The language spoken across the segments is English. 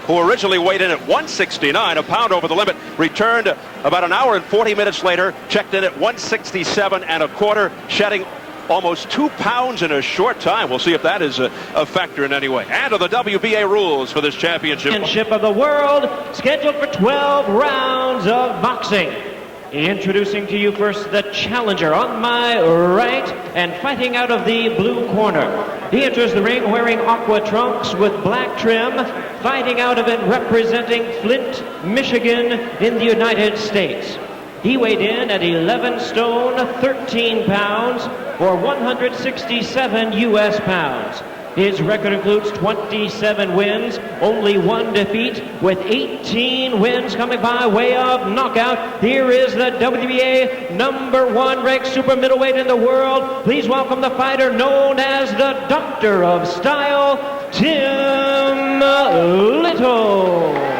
who originally weighed in at 169, a pound over the limit, returned about an hour and 40 minutes later, checked in at 167 and a quarter, shedding almost 2 pounds in a short time. We'll see if that is a factor in any way. And of the WBA rules for this championship. Championship of the world, scheduled for 12 rounds of boxing. Introducing to you first the challenger on my right and fighting out of the blue corner. He enters the ring wearing aqua trunks with black trim, fighting out of it representing Flint, Michigan in the United States. He weighed in at 11 stone, 13 pounds, or 167 U.S. pounds. His record includes 27 wins, only 1 defeat, with 18 wins coming by way of knockout. Here is the WBA #1 ranked super middleweight in the world. Please welcome the fighter known as the Doctor of Style, Tim Liles.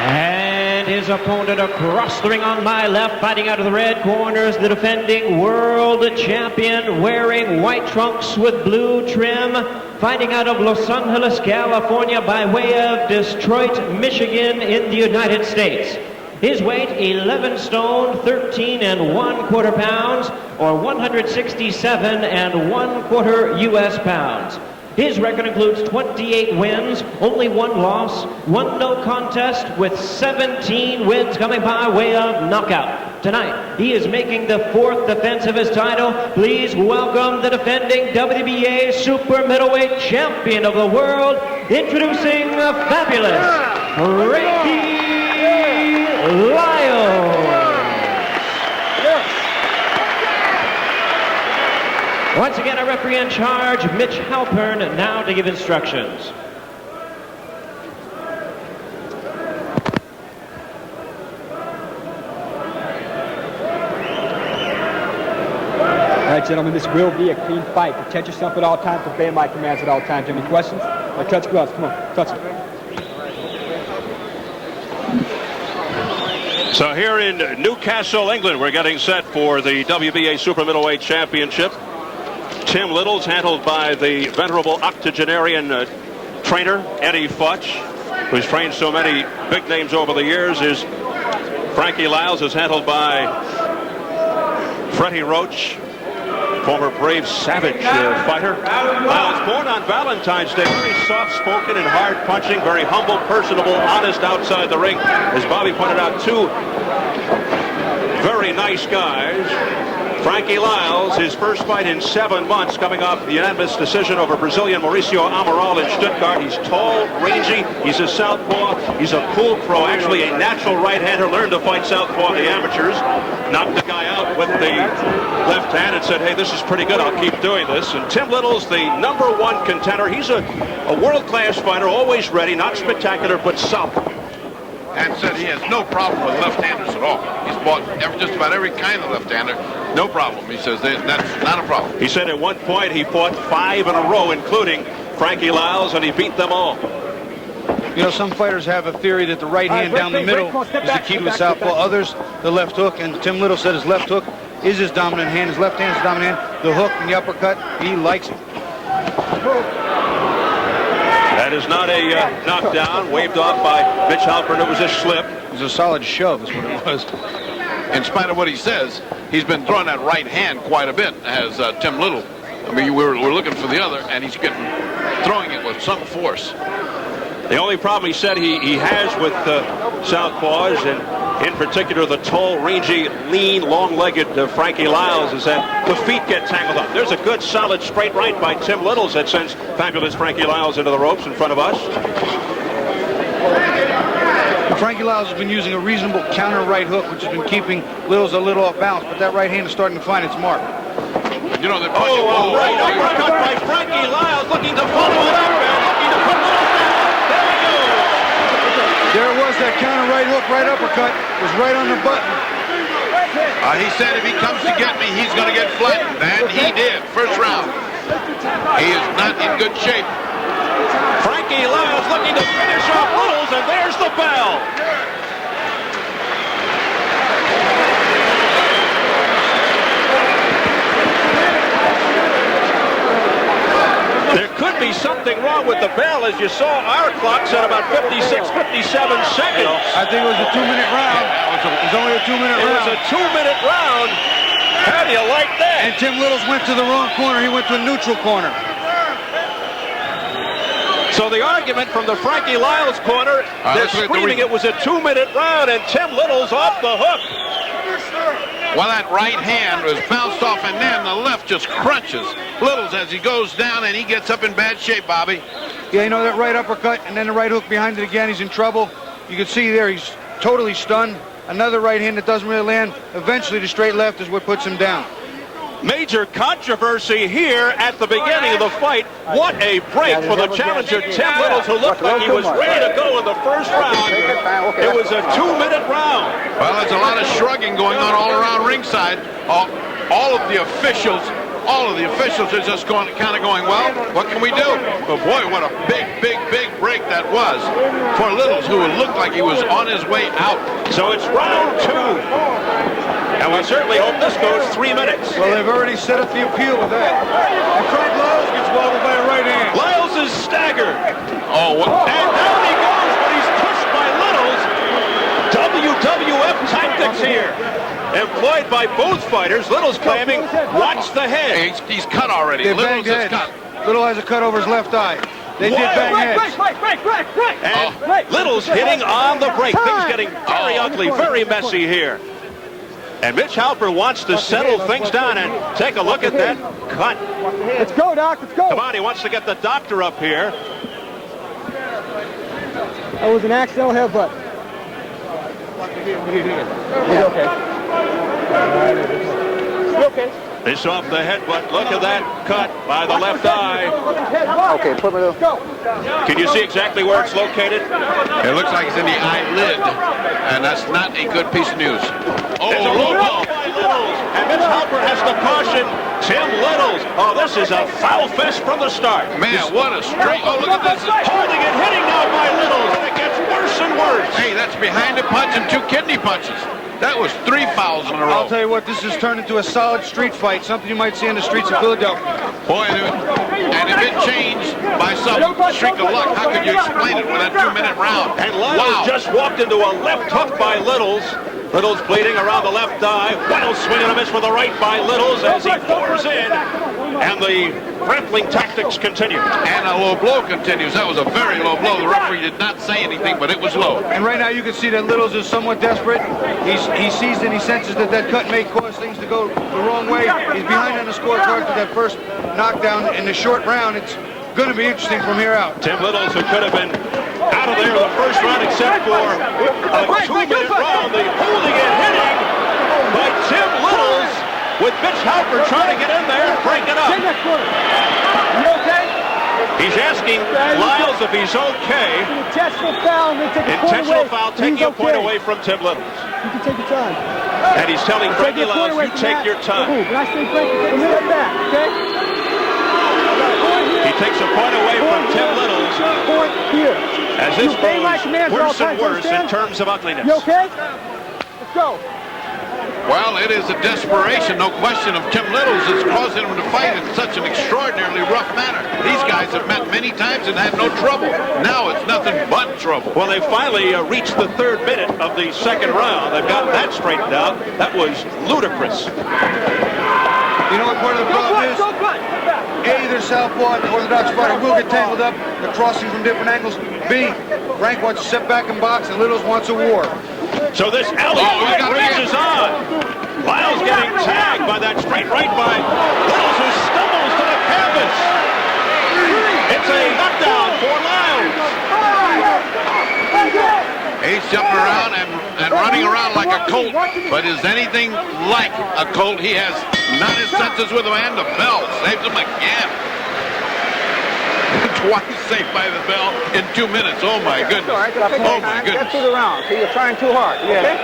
And his opponent across the ring on my left, fighting out of the red corners, the defending world champion, wearing white trunks with blue trim, fighting out of Los Angeles, California, by way of Detroit, Michigan in the United States. His weight, 11 stone, 13 1/4 pounds, or 167 1/4 U.S. pounds. His record includes 28 wins, only 1 loss, 1 no contest, with 17 wins coming by way of knockout. Tonight, he is making the 4th defense of his title. Please welcome the defending WBA super middleweight champion of the world, introducing the fabulous Frankie Liles. Once again, our referee in charge, Mitch Halpern, now to give instructions. All right, gentlemen, this will be a clean fight. Protect yourself at all times. Obey my commands at all times. Any questions? Like, touch gloves. Come on, touch it. So here in Newcastle, England, we're getting set for the WBA Super Middleweight Championship. Tim Liles, handled by the venerable octogenarian trainer, Eddie Futch, who's trained so many big names over the years. Is Frankie Liles is handled by Freddie Roach, former brave savage fighter. Liles, born on Valentine's Day, very soft-spoken and hard-punching, very humble, personable, honest outside the ring. As Bobby pointed out, 2 very nice guys. Frankie Liles, his first fight in 7 months, coming off the unanimous decision over Brazilian Mauricio Amaral in Stuttgart. He's tall, rangy, he's a southpaw, he's a pool pro, actually a natural right-hander, learned to fight southpaw in the amateurs, knocked the guy out with the left hand and said, hey, this is pretty good, I'll keep doing this. And Tim Liles, the #1 contender, he's a world-class fighter, always ready, not spectacular, but solid. And said he has no problem with left-handers at all. He's fought just about every kind of left-hander. No problem. He says that's not a problem. He said at one point he fought 5 in a row, including Frankie Liles, and he beat them all. You know, some fighters have a theory that the right hand down the middle is the key to his southpaw. Others, the left hook. And Tim Liles said his left hook is his dominant hand. His left hand is his dominant hand. The hook and the uppercut, he likes it. That is not a knockdown, waved off by Mitch Halpern. It was a slip. It was a solid shove is what it was. In spite of what he says, he's been throwing that right hand quite a bit, as Tim Liles. I mean, we're looking for the other, and he's throwing it with some force. The only problem he said he has with southpaws, and in particular the tall, rangy, lean, long-legged Frankie Liles, is that the feet get tangled up. There's a good, solid, straight right by Tim Liles that sends fabulous Frankie Liles into the ropes in front of us. Frankie Liles has been using a reasonable counter right hook, which has been keeping Liles a little off balance, but that right hand is starting to find its mark. You know, they're punching. Oh, right uppercut by Frankie Liles, looking to follow it up, looking to put Liles down. There we go. There it was, that counter right hook, right uppercut, was right on the button. He said if he comes to get me, he's going to get flattened, and he did. First round. He is not in good shape. Frankie Liles looking to finish off Liles, and there's the bell. be something wrong with the bell, as you saw our clock said about 56, 57 seconds. I think it was a 2-minute round. It was only a 2-minute round. It was a 2-minute round. How do you like that? And Tim Littles went to the wrong corner. He went to a neutral corner. So the argument from the Frankie Liles corner, they're screaming it was a 2-minute round, and Tim Littles off the hook. Well, that right hand was bounced off, and then the left just crunches Littles as he goes down, and he gets up in bad shape, Bobby. Yeah, you know, that right uppercut and then the right hook behind it again. He's in trouble. You can see there he's totally stunned. Another right hand that doesn't really land. Eventually, the straight left is what puts him down. Major controversy here at the beginning of the fight. What a break for the challenger, Tim Littles, who looked like he was ready to go in the first round. It was a 2-minute round. Well, there's a lot of shrugging going on all around ringside. All of the officials are just kind of going, well, what can we do? But boy, what a big break that was for Littles, who looked like he was on his way out. So it's round 2. And we certainly hope this goes 3 minutes. Well, they've already set up the appeal with that. And Frank Liles gets wobbled by a right hand. Liles is staggered. Oh, what? And down he goes, but he's pushed by Littles. WWF tactics here. Employed by both fighters. Littles claiming, watch the head. He's cut already. They Littles banged is heads. cut. Little has a cut over his left eye. They did bang heads. And Littles hitting on the break. Things getting very ugly, very messy here. And Mitch Halper wants to settle things down, and take a look at that cut. Let's go, Doc. Let's go. Come on, he wants to get the doctor up here. That was an accidental headbutt. He's okay. It's off the headbutt. Look at that cut by the left eye. Okay, put me to go. Can you see exactly where it's located? It looks like it's in the eyelid, and that's not a good piece of news. It's a low blow by Littles, and Mitch Halper has to caution Tim Littles. Oh, this is a foul fest from the start. Man, what a straight. Oh, look at this. Holding and hitting now by Littles, and it gets worse and worse. Hey, that's behind the punch and 2 kidney punches. That was 3 fouls in a row. I'll tell you what, this has turned into a solid street fight, something you might see in the streets of Philadelphia. Boy, and if it changed by some streak of luck, how could you explain it with that 2-minute round? And Liles just walked into a left hook by Littles. Littles bleeding around the left eye. Wild swing and a miss with the right by Littles as he pours in. And the grappling tactics continue. And a low blow continues. That was a very low blow. The referee did not say anything, but it was low. And right now you can see that Littles is somewhat desperate. He sees and he senses that cut may cause things to go the wrong way. He's behind on the scorecard for that first knockdown in the short round. It's going to be interesting from here out. Tim Littles, who could have been out of there in the first round except for a 2-minute round, the holding and hitting by Tim Littles, with Mitch Halper trying to get in there and break it up. You okay? He's asking Liles if he's okay. Intentional foul. Intentional foul, taking a point away from Tim Littles. You can take your time. And he's telling Frankie Liles, you take your time. When I say Frankie, take a minute back, okay? He takes a point away from Tim Littles. Point here. As this grows worse and worse in terms of ugliness. You okay? Let's go. Well, it is a desperation, no question, of Tim Littles that's causing him to fight in such an extraordinarily rough manner. These guys have met many times and had no trouble. Now it's nothing but trouble. Well, they finally reached the 3rd minute of the 2nd round. They've got that straightened out. That was ludicrous. You know what part of the problem is? A, their southpaw and the orthodox fighter will get tangled up. They're crossing from different angles. B, Frank wants to sit back and box, and Littles wants a war. So this alley rages on. Liles getting tagged by that straight right by Littles, who stumbles to the canvas. It's a knockdown for Liles. He's jumping around and running around like a colt, but is anything like a colt. He has not his senses with him, and the bell saves him again. Twice saved by the bell in 2 minutes. Oh my goodness. Oh my goodness. Get through the round. See, you're trying too hard. Okay?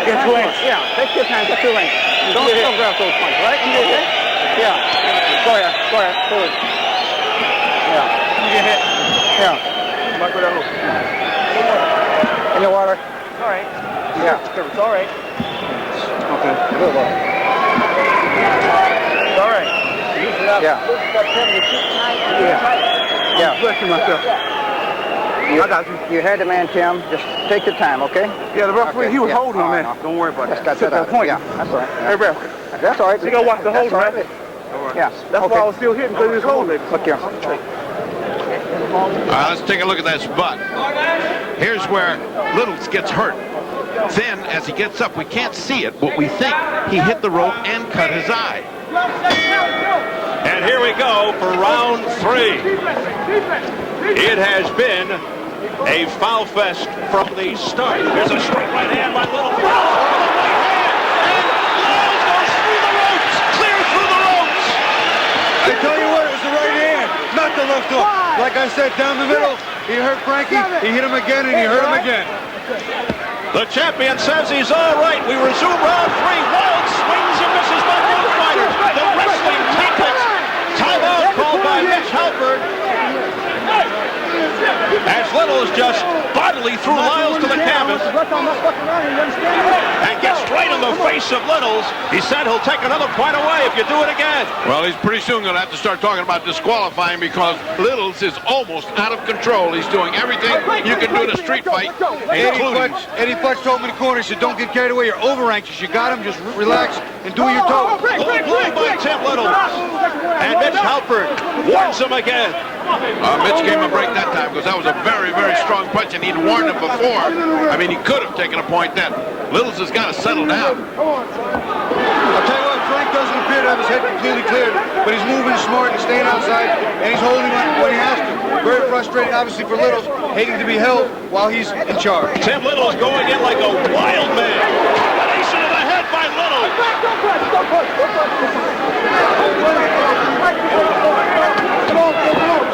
Get too hard. Yeah, take your time. Get through range. Don't grab those points, right? Okay? Yeah. Go ahead. Pull it. Yeah. You get hit. Yeah. Back with that loop. In your water. All right. Yeah. It's all right. Okay. Good one. It's all right. Yeah. Yeah. Blessing myself. I got you. You had the man, Tim. Just take your time, okay? Yeah, the referee, he was holding on that. No. Don't worry about that. That's That point. Yeah, that's all right. Hey, ref. That's all right. You gotta watch the hold, right? Yeah. That's why I was still hitting, because he was holding. Look here. All right, let's take a look at that spot. Here's where Liles gets hurt. Then, as he gets up, we can't see it, but we think he hit the rope and cut his eye. And here we go for round 3. It has been a foul fest from the start. There's a straight right hand by Liles. I tell you what, it was the right hand, not the left hook. Like I said, down the middle, he hurt Frankie, he hit him again, and he hurt him again. The champion says he's all right. We resume round 3. Wild swings and misses by both fighters. The wrestling tactics. Timeout called by Mitch Halpern. As Liles just bodily threw Liles to the canvas and gets right in the face of Liles. He said he'll take another point away if you do it again. Well, he's pretty soon going to have to start talking about disqualifying because Liles is almost out of control. He's doing everything you can do in a street fight, including... Eddie Futch told me in the corner, he said, don't get carried away, you're over anxious. You got him, just relax and do your toe. Blow by Tim Liles. And Mitch Halpern warns him again. Mitch gave him a break that time because that was a very, very strong punch, and he'd warned him before. I mean, he could have taken a point then. Liles has got to settle down. I'll tell you what, Frank doesn't appear to have his head completely cleared, but he's moving smart and staying outside, and he's holding on when he has to. Very frustrating, obviously, for Liles, hating to be held while he's in charge. Tim Liles going in like a wild man. Combination of the head by Liles.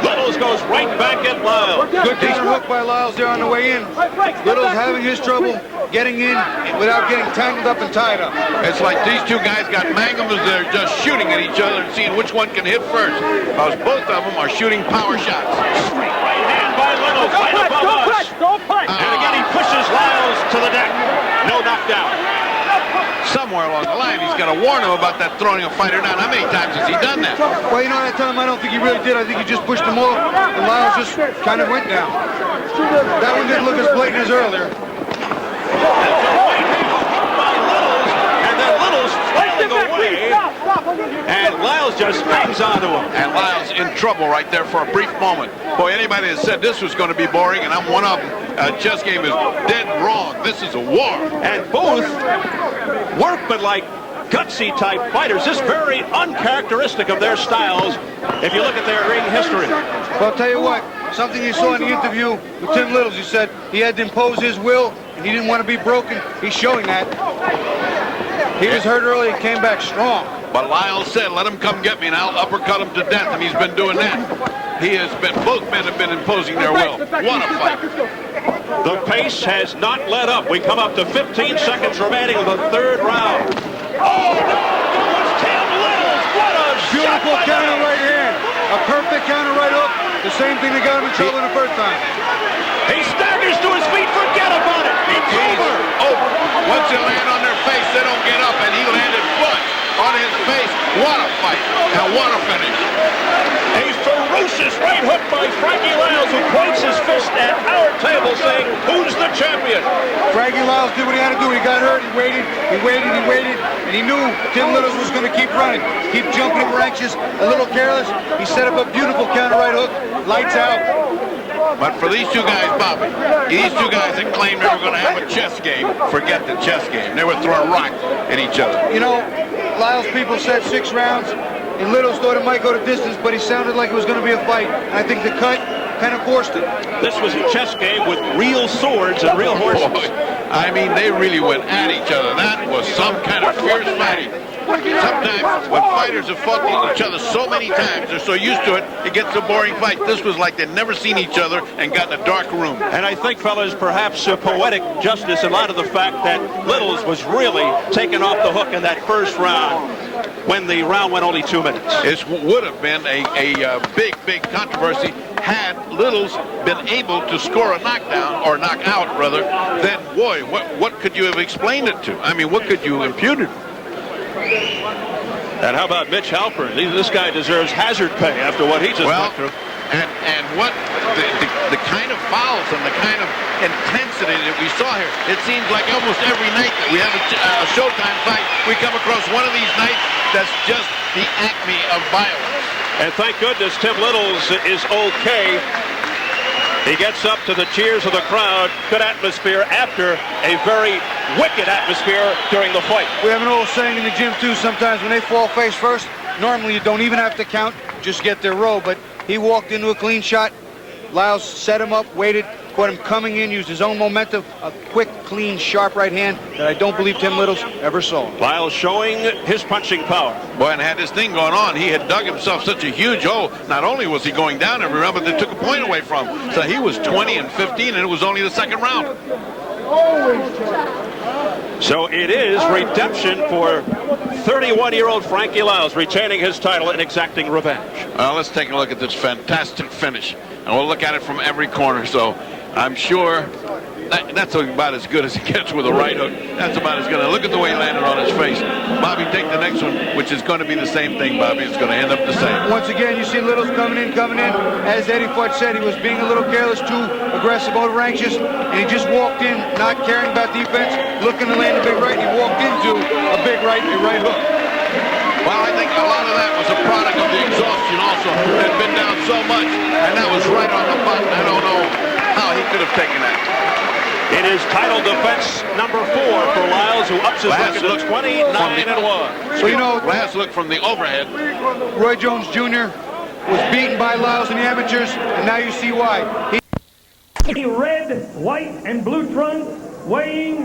Liles goes right back at Liles. Good counter hook by Liles there on the way in. Liles having his trouble getting in without getting tangled up and tied up. It's like these two guys got mangums. They're just shooting at each other and seeing which one can hit first. Because both of them are shooting power shots. Straight right hand by Liles, right above us. And again, he pushes Liles to the deck. No knockdown. Somewhere along the line, he's got to warn him about that throwing a fighter down. How many times has he done that? Well, you know, that time I don't think he really did. I think he just pushed him off, and Liles just kind of went down. That one didn't look as blatant as earlier. And then Liles flailing away. And Liles just hangs onto him. And Liles in trouble right there for a brief moment. Boy, anybody that said this was going to be boring, and I'm one of them, chess game is dead wrong. This is a war. And both workmanlike, gutsy type fighters. This is very uncharacteristic of their styles if you look at their ring history. Well, I'll tell you what, something you saw in the interview with Tim Liles, he said he had to impose his will, and he didn't want to be broken. He's showing that. He was hurt early and came back strong. But Liles said, let him come get me, and I'll uppercut him to death, and he's been doing that. Both men have been imposing their will. What a fight. The pace has not let up. We come up to 15 seconds remaining of the 3rd round. Oh, no! It's Tim Liles! What a Beautiful counter right hand. A perfect counter right hook. The same thing that got him in trouble the first time. He staggers to his feet. Forget about it. It's over. Over. Once they land on their face, they don't get up, and he landed flush on his face. What a fight, and what a finish. A ferocious right hook by Frankie Liles, who points his fist at our table saying, who's the champion? Frankie Liles did what he had to do. He got hurt, he waited, and he knew Tim Liles was going to keep running. Keep jumping over anxious, a little careless. He set up a beautiful counter right hook, lights out. But for these two guys, Bobby, these two guys that claimed they were going to have a chess game, forget the chess game. They were throwing rocks at each other. You know, Liles people said 6 rounds, and Liles thought it might go to distance, but he sounded like it was going to be a fight. And I think the cut kind of forced it. This was a chess game with real swords and real horses. Boy, I mean, they really went at each other. That was some kind of fierce fighting. Sometimes when fighters have fought each other so many times, they're so used to it, it gets a boring fight. This was like they'd never seen each other and got in a dark room. And I think, fellas, perhaps poetic justice in light of the fact that Liles was really taken off the hook in that first round when the round went only 2 minutes. It would have been a big controversy had Liles been able to score a knockdown, or knockout rather. Then, boy, what could you have explained it to? I mean, what could you impute it? And how about Mitch Halpern? This guy deserves hazard pay after what he just went through. And what the kind of fouls and the kind of intensity that we saw here, it seems like almost every night that we have a Showtime fight, we come across one of these nights that's just the acme of violence. And thank goodness Tim Liles is okay. He gets up to the cheers of the crowd. Good atmosphere after a very wicked atmosphere during the fight. We have an old saying in the gym, too, sometimes when they fall face first, normally you don't even have to count, just get their row. But he walked into a clean shot. Liles set him up, waited, caught him coming in, used his own momentum, a quick, clean, sharp right hand that I don't believe Tim Liles ever saw. Liles showing his punching power. Boy, and had this thing going on, he had dug himself such a huge hole. Not only was he going down every round, but they took a point away from him. So he was 20 and 15, and it was only the second round. So it is redemption for 31-year-old Frankie Liles, retaining his title and exacting revenge. Well, let's take a look at this fantastic finish. And we'll look at it from every corner. So I'm sure that's about as good as he gets with a right hook. That's about as good. Look at the way he landed on his face. Bobby, take the next one, which is going to be the same thing, Bobby. It's going to end up the same. Once again, you see Liles coming in. As Eddie Fudge said, he was being a little careless, too aggressive, over anxious, and he just walked in, not caring about defense, looking to land a big right. He walked into a big right, a right hook. Well, I think a lot of that was a product of the exhaustion also. Had been down so much, and that was right on the button. I don't know how he could have taken that. It is title defense number 4 for Liles, who ups his record to 29-1. So, you know, last look from the overhead. Roy Jones Jr. was beaten by Liles in the amateurs, and now you see why. Red, white, and blue trunks weighing